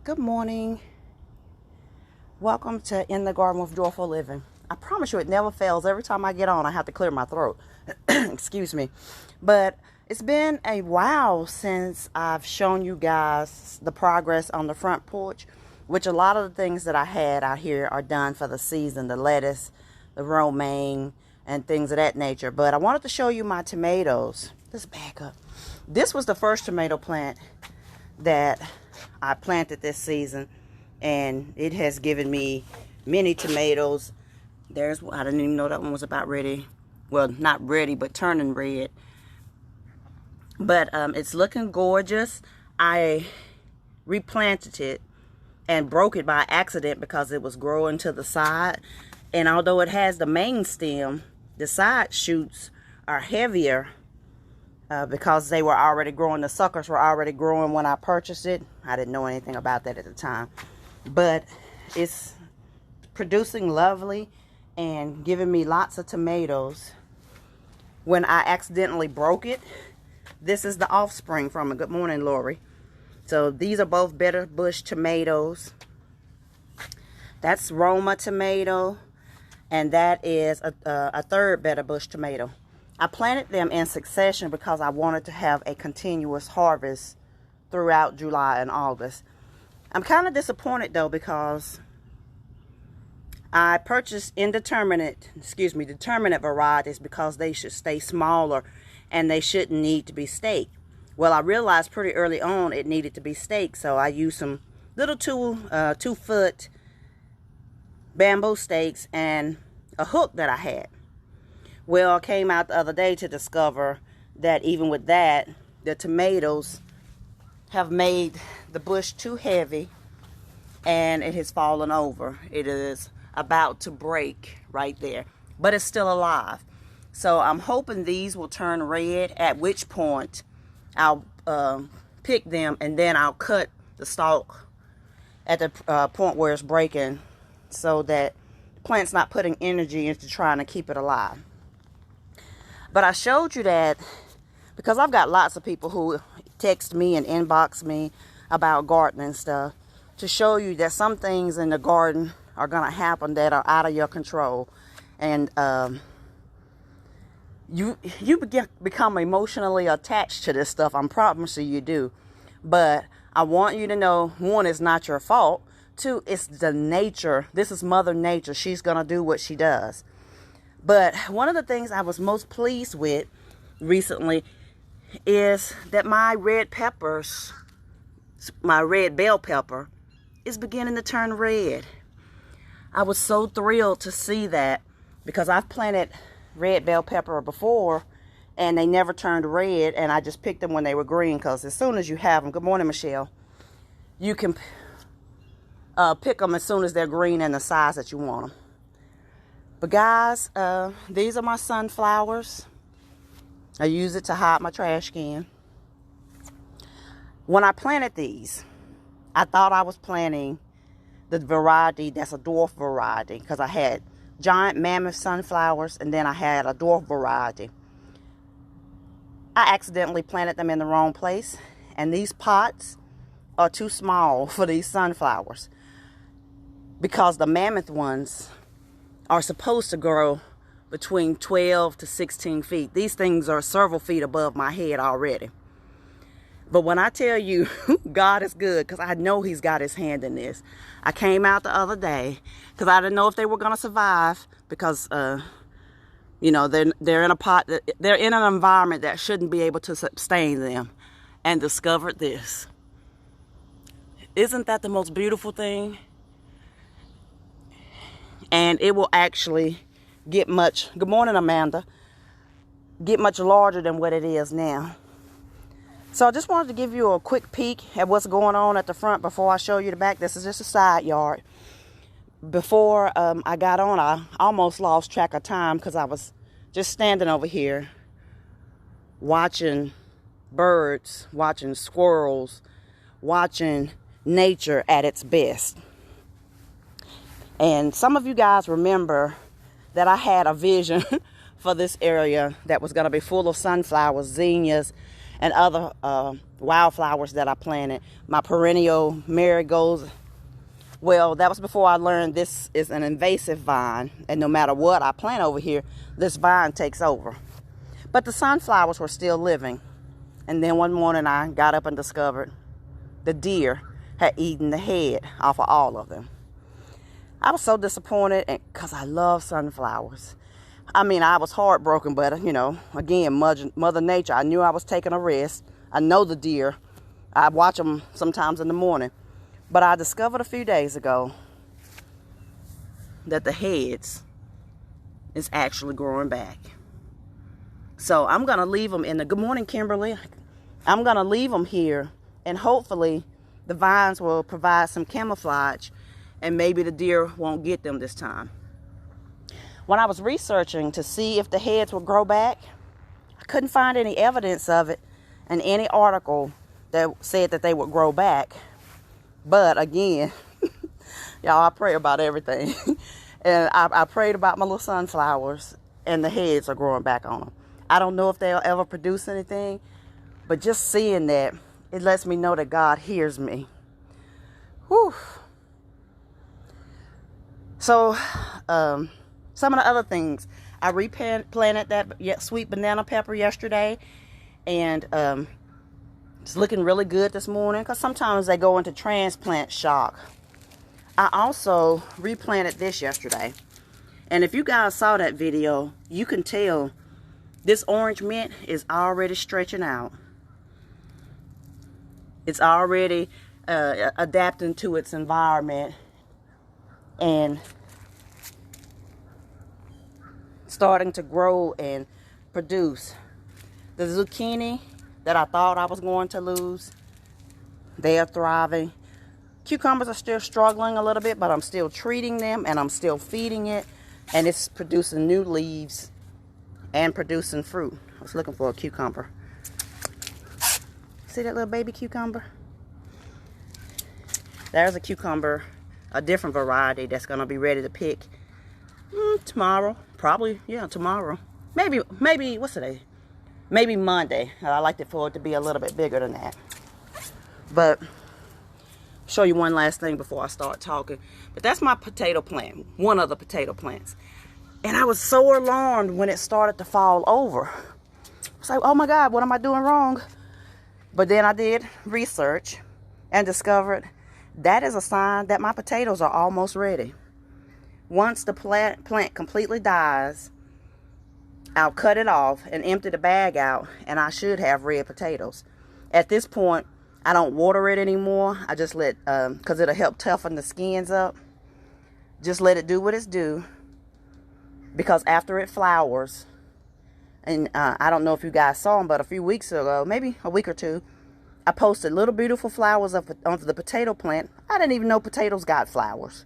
Good morning. Welcome to In the Garden with Joyful Living. I promise you it never fails. Every time I get on, I have to clear my throat. Excuse me. But it's been a while since I've shown you guys the progress on the front porch, which a lot of the things that I had out here are done for the season, the lettuce, the romaine, and things of that nature. But I wanted to show you my tomatoes. Let's back up. This was the first tomato plant that I planted this season, and it has given me many tomatoes. I didn't even know that one was about ready. Well, not ready, but turning red. But it's looking gorgeous. I replanted it and broke it by accident because it was growing to the side. And although it has the main stem, the side shoots are heavier because they were already growing. The suckers were already growing when I purchased it. I didn't know anything about that at the time. But it's producing lovely and giving me lots of tomatoes. When I accidentally broke it, this is the offspring from it. Good morning, Lori. So these are both better bush tomatoes. That's Roma tomato, and that is a third better bush tomato. I planted them in succession because I wanted to have a continuous harvest throughout July and August. I'm kind of disappointed though because I purchased determinate varieties because they should stay smaller and they shouldn't need to be staked. Well, I realized pretty early on it needed to be staked, so I used some little 2-foot bamboo stakes and a hook that I had. Well, I came out the other day to discover that even with that, the tomatoes have made the bush too heavy and it has fallen over. It is about to break right there, but it's still alive. So I'm hoping these will turn red, at which point I'll pick them and then I'll cut the stalk at the point where it's breaking so that the plant's not putting energy into trying to keep it alive. But I showed you that because I've got lots of people who text me and inbox me about gardening stuff, to show you that some things in the garden are going to happen that are out of your control. And you become emotionally attached to this stuff. I'm promising you do. But I want you to know, one, it's not your fault. Two, it's the nature. This is Mother Nature. She's going to do what she does. But one of the things I was most pleased with recently is that my red bell pepper is beginning to turn red. I was so thrilled to see that because I've planted red bell pepper before and they never turned red, and I just picked them when they were green because as soon as you have them, good morning, Michelle, you can pick them as soon as they're green and the size that you want them. But guys, these are my sunflowers. I use it to hide my trash can. When I planted these, I thought I was planting the variety that's a dwarf variety because I had giant mammoth sunflowers and then I had a dwarf variety. I accidentally planted them in the wrong place, and these pots are too small for these sunflowers because the mammoth ones are supposed to grow between 12 to 16 feet. These things are several feet above my head already. But when I tell you God is good, because I know he's got his hand in this. I came out the other day because I didn't know if they were going to survive because, they're in a pot. They're in an environment that shouldn't be able to sustain them, and discovered this. Isn't that the most beautiful thing? And it will actually get much, good morning, Amanda, get much larger than what it is now. So I just wanted to give you a quick peek at what's going on at the front before I show you the back. This is just a side yard. Before I got on, I almost lost track of time because I was just standing over here watching birds, watching squirrels, watching nature at its best. And some of you guys remember that I had a vision for this area that was going to be full of sunflowers, zinnias, and other wildflowers that I planted. My perennial marigolds. Well, that was before I learned this is an invasive vine, and no matter what I plant over here, this vine takes over. But the sunflowers were still living. And then one morning I got up and discovered the deer had eaten the head off of all of them. I was so disappointed because I love sunflowers. I mean, I was heartbroken, but, you know, again, Mother Nature, I knew I was taking a risk. I know the deer. I watch them sometimes in the morning. But I discovered a few days ago that the heads is actually growing back. So I'm going to leave them in the... Good morning, Kimberly. I'm going to leave them here, and hopefully the vines will provide some camouflage, and maybe the deer won't get them this time. When I was researching to see if the heads would grow back, I couldn't find any evidence of it in any article that said that they would grow back. But again, y'all, I pray about everything. And I prayed about my little sunflowers, and the heads are growing back on them. I don't know if they'll ever produce anything, but just seeing that, it lets me know that God hears me. Whew. So, some of the other things, I replanted that sweet banana pepper yesterday, and it's looking really good this morning, because sometimes they go into transplant shock. I also replanted this yesterday, and if you guys saw that video, you can tell this orange mint is already stretching out. It's already adapting to its environment and starting to grow and produce. The zucchini that I thought I was going to lose, they are thriving. Cucumbers are still struggling a little bit, but I'm still treating them, and I'm still feeding it, and it's producing new leaves and producing fruit. I was looking for a cucumber. See that little baby cucumber? There's a cucumber, a different variety that's going to be ready to pick tomorrow. Probably, yeah, tomorrow. Maybe, what's today? Maybe Monday. I like it for it to be a little bit bigger than that. But show you one last thing before I start talking. But that's my potato plant, one of the potato plants. And I was so alarmed when it started to fall over. I was like, oh my God, what am I doing wrong? But then I did research and discovered that is a sign that my potatoes are almost ready. Once the plant completely dies, I'll cut it off and empty the bag out, and I should have red potatoes. At this point, I don't water it anymore. I just let, because it'll help toughen the skins up. Just let it do what it's due. Because after it flowers, and I don't know if you guys saw them, but a few weeks ago, maybe a week or two, I posted little beautiful flowers onto the potato plant. I didn't even know potatoes got flowers.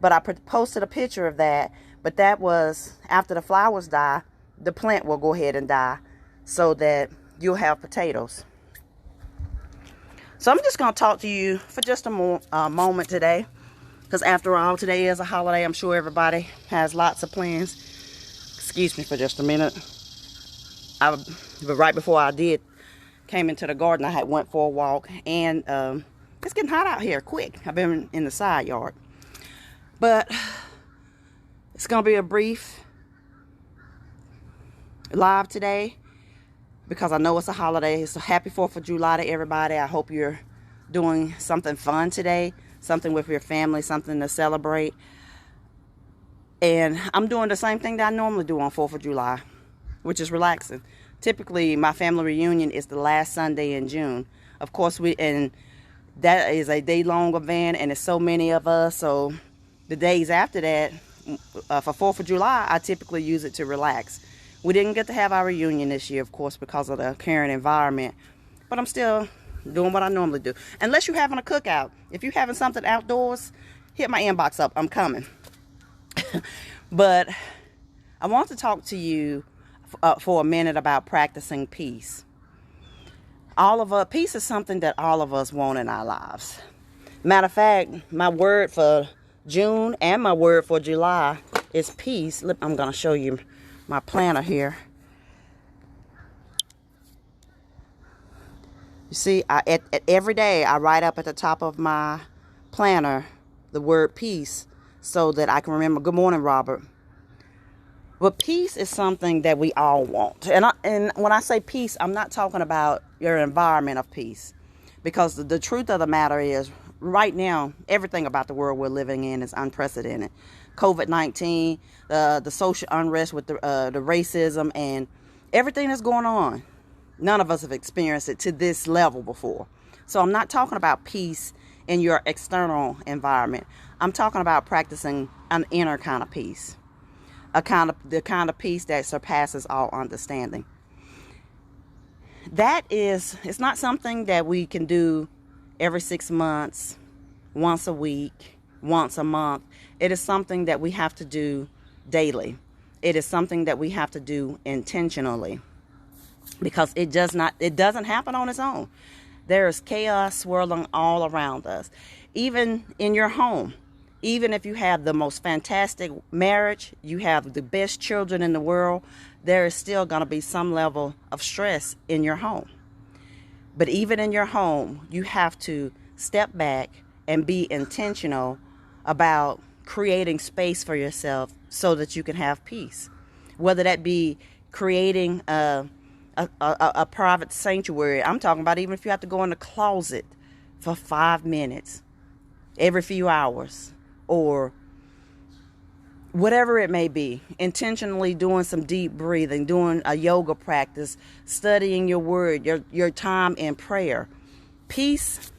But I posted a picture of that. But that was after the flowers die, the plant will go ahead and die so that you'll have potatoes. So I'm just going to talk to you for just a moment today. Because after all, today is a holiday. I'm sure everybody has lots of plans. Excuse me for just a minute. But right before I came into the garden, I had went for a walk. And it's getting hot out here quick. I've been in the side yard. But it's going to be a brief live today because I know it's a holiday. It's a happy 4th of July to everybody. I hope you're doing something fun today, something with your family, something to celebrate. And I'm doing the same thing that I normally do on 4th of July, which is relaxing. Typically, my family reunion is the last Sunday in June. Of course, and that is a day-long event, and there's so many of us, so the days after that, for 4th of July, I typically use it to relax. We didn't get to have our reunion this year, of course, because of the current environment. But I'm still doing what I normally do. Unless you're having a cookout. If you're having something outdoors, hit my inbox up. I'm coming. But I want to talk to you for a minute about practicing peace. Peace is something that all of us want in our lives. Matter of fact, my word for June and my word for July is peace. I'm going to show you my planner here. You see, every day I write up at the top of my planner the word peace so that I can remember, good morning, Robert. But peace is something that we all want. And when I say peace, I'm not talking about your environment of peace. Because the truth of the matter is, right now, everything about the world we're living in is unprecedented. COVID-19, the social unrest with the racism and everything that's going on. None of us have experienced it to this level before. So I'm not talking about peace in your external environment. I'm talking about practicing an inner kind of peace. The kind of peace that surpasses all understanding. It's not something that we can do every 6 months, once a week, once a month. It is something that we have to do daily. It is something that we have to do intentionally, because it doesn't happen on its own. There is chaos swirling all around us. Even in your home, even if you have the most fantastic marriage, you have the best children in the world, there is still going to be some level of stress in your home. But even in your home, you have to step back and be intentional about creating space for yourself so that you can have peace. Whether that be creating a private sanctuary. I'm talking about even if you have to go in the closet for 5 minutes every few hours, or whatever it may be, intentionally doing some deep breathing, doing a yoga practice, studying your word, your time in prayer. Peace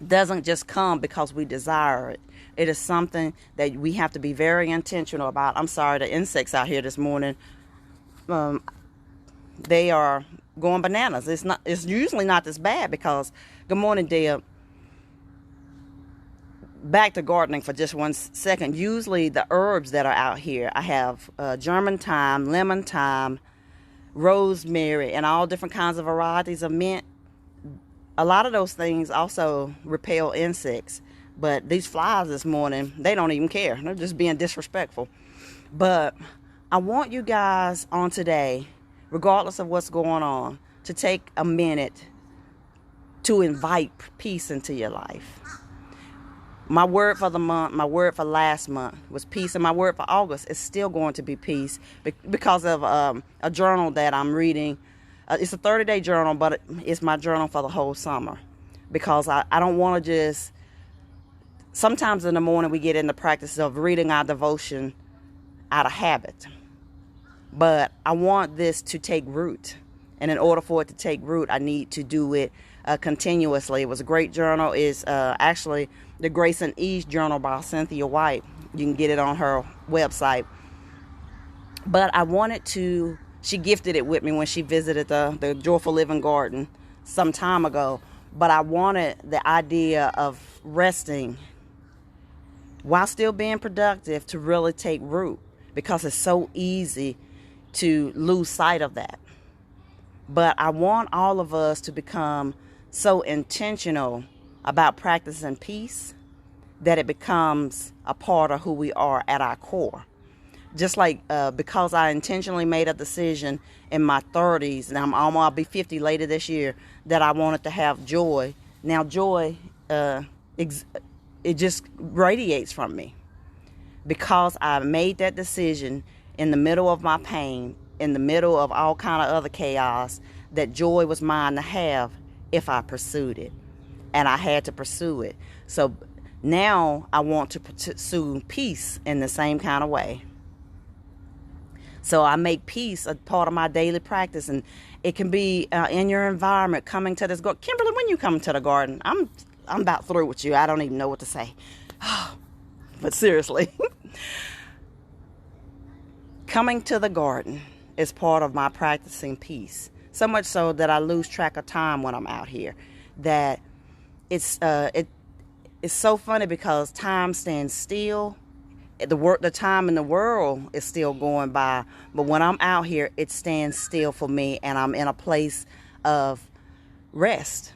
doesn't just come because we desire it. It is something that we have to be very intentional about. I'm sorry, the insects out here this morning, they are going bananas. It's usually not this bad because, good morning, Deb. Back to gardening for just 1 second. Usually the herbs that are out here, I have German thyme, lemon thyme, rosemary, and all different kinds of varieties of mint. A lot of those things also repel insects. But these flies this morning, they don't even care. They're just being disrespectful. But I want you guys on today, regardless of what's going on, to take a minute to invite peace into your life. My word for the month, my word for last month was peace, and my word for August is still going to be peace because of a journal that I'm reading. It's a 30-day journal, but it's my journal for the whole summer, because I don't want to just... Sometimes in the morning we get in the practice of reading our devotion out of habit. But I want this to take root. And in order for it to take root, I need to do it continuously. It was a great journal. It's actually the Grace and Ease Journal by Cynthia White. You can get it on her website. But I wanted to... She gifted it with me when she visited the Joyful Living Garden some time ago. But I wanted the idea of resting while still being productive to really take root, because it's so easy to lose sight of that. But I want all of us to become so intentional about practicing peace that it becomes a part of who we are at our core. Just like because I intentionally made a decision in my 30s, and I'll be 50 later this year, that I wanted to have joy. Now joy, it just radiates from me, because I made that decision in the middle of my pain, in the middle of all kind of other chaos, that joy was mine to have if I pursued it. And I had to pursue it. So now I want to pursue peace in the same kind of way. So I make peace a part of my daily practice, and it can be in your environment, coming to this garden. Kimberly, when you come to the garden, I'm about through with you. I don't even know what to say. But seriously, coming to the garden is part of my practicing peace. So much so that I lose track of time when I'm out here. That it's so funny, because time stands still. The time in the world is still going by, but when I'm out here, it stands still for me, and I'm in a place of rest.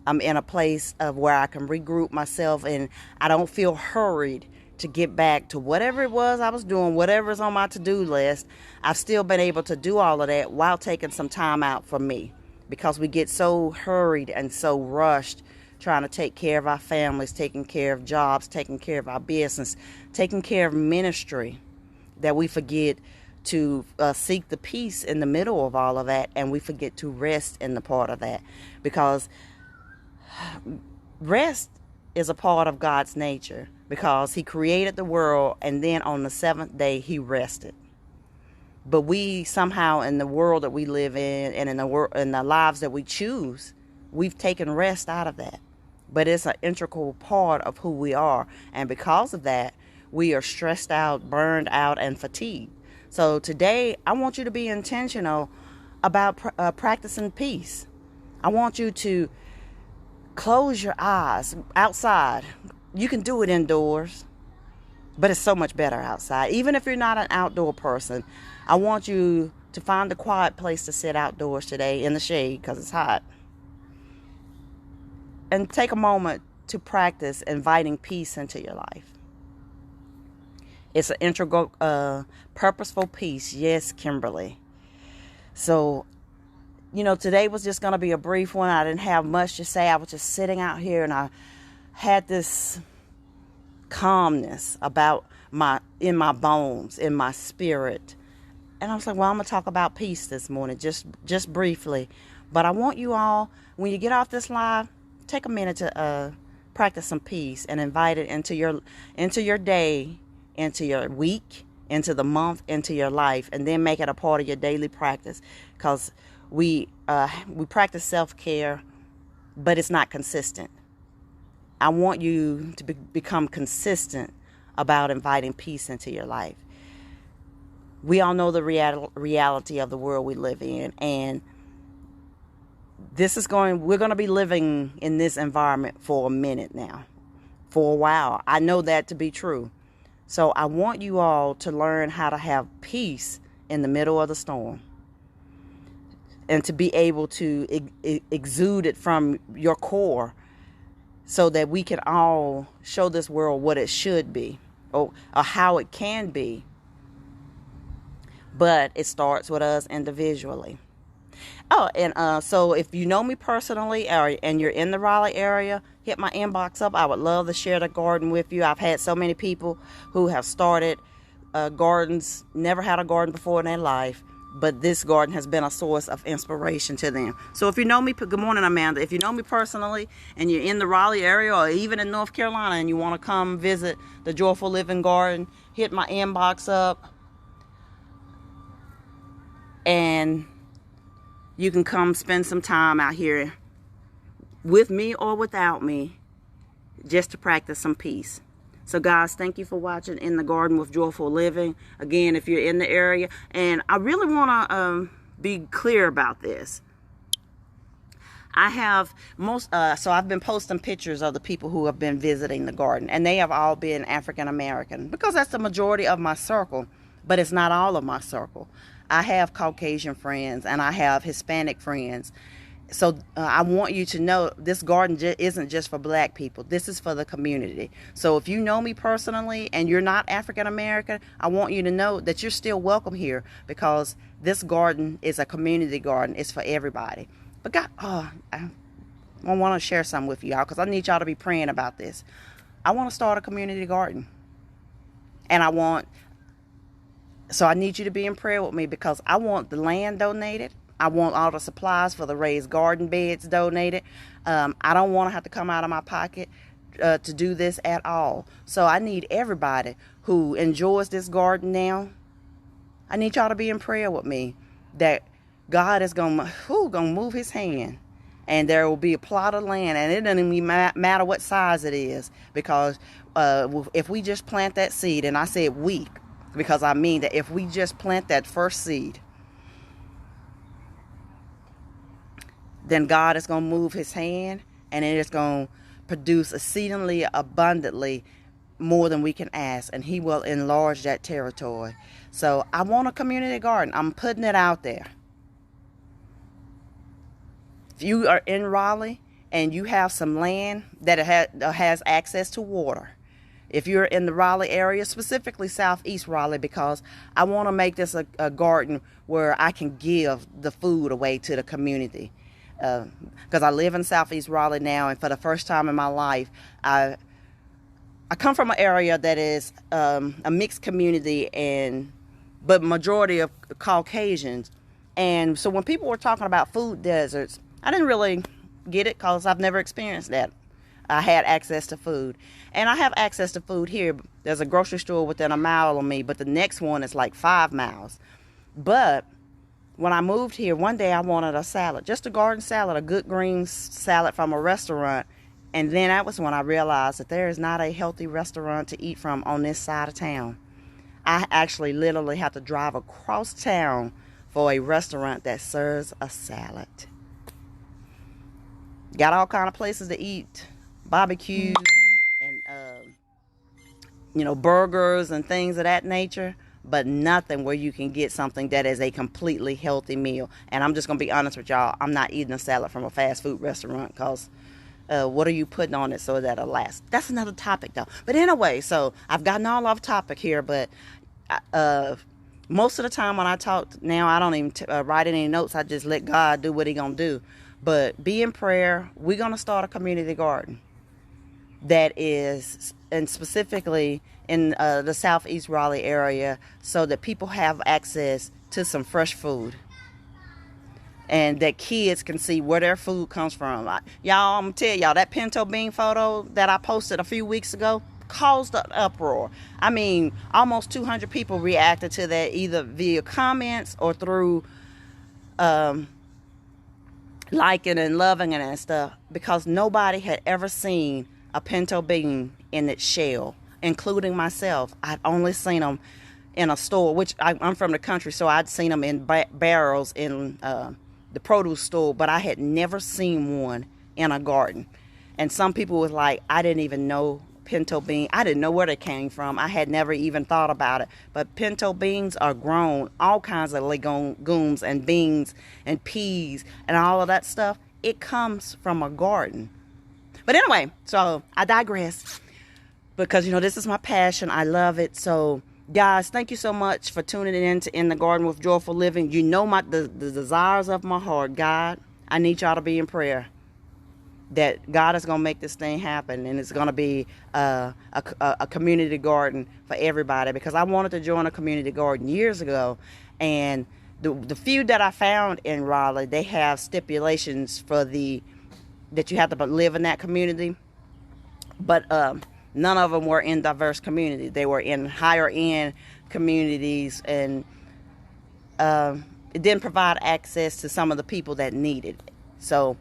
I'm in a place of where I can regroup myself, and I don't feel hurried to get back to whatever it was I was doing, whatever's on my to-do list. I've still been able to do all of that while taking some time out for me, because we get so hurried and so rushed trying to take care of our families, taking care of jobs, taking care of our business, taking care of ministry, that we forget to seek the peace in the middle of all of that, and we forget to rest in the part of that, because rest is a part of God's nature, because he created the world and then on the seventh day he rested. But we somehow, in the world that we live in and in the lives that we choose, we've taken rest out of that. But it's an integral part of who we are, and because of that, we are stressed out, burned out, and fatigued. So today, I want you to be intentional about practicing peace. I want you to close your eyes outside. You can do it indoors, but it's so much better outside. Even if you're not an outdoor person, I want you to find a quiet place to sit outdoors today in the shade because it's hot. And take a moment to practice inviting peace into your life. It's an integral, purposeful peace. Yes, Kimberly. So, today was just going to be a brief one. I didn't have much to say. I was just sitting out here and I had this calmness in my bones, in my spirit. And I was like, well, I'm going to talk about peace this morning, just briefly. But I want you all, when you get off this live, take a minute to practice some peace and invite it into your day, into your week, into the month, into your life, and then make it a part of your daily practice. Because we practice self-care, but it's not consistent. I want you to become consistent about inviting peace into your life. We all know the reality of the world we live in, and we're going to be living in this environment for a minute now, for a while. I know that to be true. So I want you all to learn how to have peace in the middle of the storm, and to be able to exude it from your core, so that we can all show this world what it should be, or how it can be. But it starts with us individually. Oh, and so if you know me personally, and you're in the Raleigh area, hit my inbox up. I would love to share the garden with you. I've had so many people who have started gardens, never had a garden before in their life, but this garden has been a source of inspiration to them. So if you know me, good morning, Amanda. If you know me personally and you're in the Raleigh area or even in North Carolina and you want to come visit the Joyful Living Garden, hit my inbox up and you can come spend some time out here with me or without me, just to practice some peace. So guys, thank you for watching In the Garden with Joyful Living. Again, if you're in the area, and I really want to be clear about this. I have so I've been posting pictures of the people who have been visiting the garden, and they have all been African American, because that's the majority of my circle, but it's not all of my circle. I have Caucasian friends and I have Hispanic friends. So I want you to know this garden isn't just for black people. This is for the community. So if you know me personally and you're not African American, I want you to know that you're still welcome here, because this garden is a community garden. It's for everybody. But God, I want to share something with y'all, because I need y'all to be praying about this. I want to start a community garden. And so I need you to be in prayer with me, because I want the land donated. I want all the supplies for the raised garden beds donated. I don't want to have to come out of my pocket to do this at all. So I need everybody who enjoys this garden now. I need y'all to be in prayer with me that God is going to move his hand. And there will be a plot of land, and it doesn't even matter what size it is, because if we just plant that seed, and I said we, because I mean that if we just plant that first seed, then God is going to move his hand, and it is going to produce exceedingly abundantly more than we can ask, and he will enlarge that territory. So I want a community garden. I'm putting it out there. If you are in Raleigh and you have some land that has access to water, if you're in the Raleigh area, specifically Southeast Raleigh, because I want to make this a garden where I can give the food away to the community. because I live in Southeast Raleigh now, and for the first time in my life, I come from an area that is a mixed community, but majority of Caucasians. And so when people were talking about food deserts, I didn't really get it because I've never experienced that. I had access to food. And I have access to food here. There's a grocery store within a mile of me, but the next one is like 5 miles. But when I moved here, one day I wanted a salad, just a garden salad, a good green salad from a restaurant. And then that was when I realized that there is not a healthy restaurant to eat from on this side of town. I actually literally have to drive across town for a restaurant that serves a salad. Got all kind of places to eat, barbecues and burgers and things of that nature, but nothing where you can get something that is a completely healthy meal. And I'm just gonna be honest with y'all, I'm not eating a salad from a fast food restaurant because what are you putting on it so that'll last? That's another topic though. But anyway, so I've gotten all off topic here, but most of the time when I talk now, I don't even write any notes. I just let God do what he gonna do. But be in prayer. We're gonna start a community garden that is, and specifically in the Southeast Raleigh area, so that people have access to some fresh food, and that kids can see where their food comes from. Y'all, I'm gonna tell y'all, that pinto bean photo that I posted a few weeks ago caused an uproar. I mean, almost 200 people reacted to that, either via comments or through liking and loving it and stuff, because nobody had ever seen a pinto bean in its shell, including myself. I'd only seen them in a store, which I'm from the country, so I'd seen them in barrels in the produce store, but I had never seen one in a garden. And some people was like, I didn't even know pinto bean. I didn't know where they came from. I had never even thought about it. But pinto beans are grown, all kinds of legumes and beans and peas and all of that stuff. It comes from a garden. But anyway, so I digress, because this is my passion. I love it. So guys, thank you so much for tuning in to In the Garden with Joyful Living. You know the desires of my heart. God, I need y'all to be in prayer that God is going to make this thing happen, and it's going to be a community garden for everybody, because I wanted to join a community garden years ago, and the few that I found in Raleigh, they have stipulations for that you have to live in that community, but none of them were in diverse communities. They were in higher end communities, and it didn't provide access to some of the people that needed it. So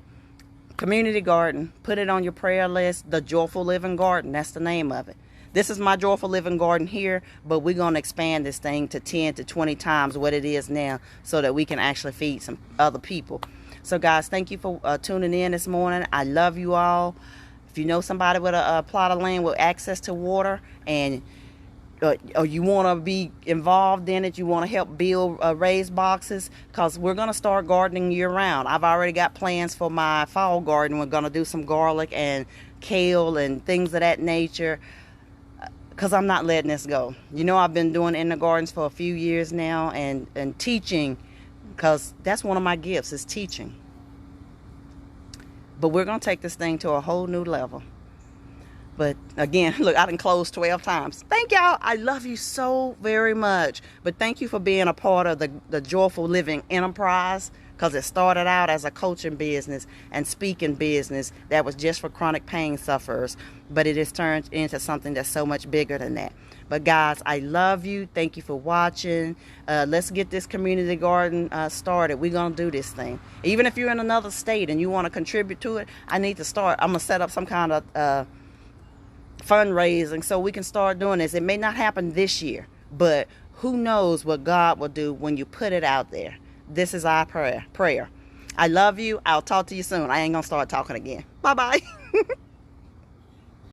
community garden, put it on your prayer list. The Joyful Living Garden, that's the name of it. This is my Joyful Living Garden here, but we're going to expand this thing to 10 to 20 times what it is now, so that we can actually feed some other people. So guys, thank you for tuning in this morning. I love you all. If you know somebody with a plot of land with access to water, and or you want to be involved in it, you want to help build raised boxes, because we're going to start gardening year round. I've already got plans for my fall garden. We're going to do some garlic and kale and things of that nature, because I'm not letting this go. I've been doing in the gardens for a few years now, and teaching, because that's one of my gifts, is teaching. But we're going to take this thing to a whole new level. But again, look, I done closed 12 times. Thank y'all. I love you so very much. But thank you for being a part of the Joyful Living enterprise, because it started out as a coaching business and speaking business that was just for chronic pain sufferers. But it has turned into something that's so much bigger than that. But guys, I love you. Thank you for watching. Let's get this community garden started. We're going to do this thing. Even if you're in another state and you want to contribute to it, I need to start. I'm going to set up some kind of fundraising so we can start doing this. It may not happen this year, but who knows what God will do when you put it out there. This is our prayer. I love you. I'll talk to you soon. I ain't going to start talking again. Bye-bye.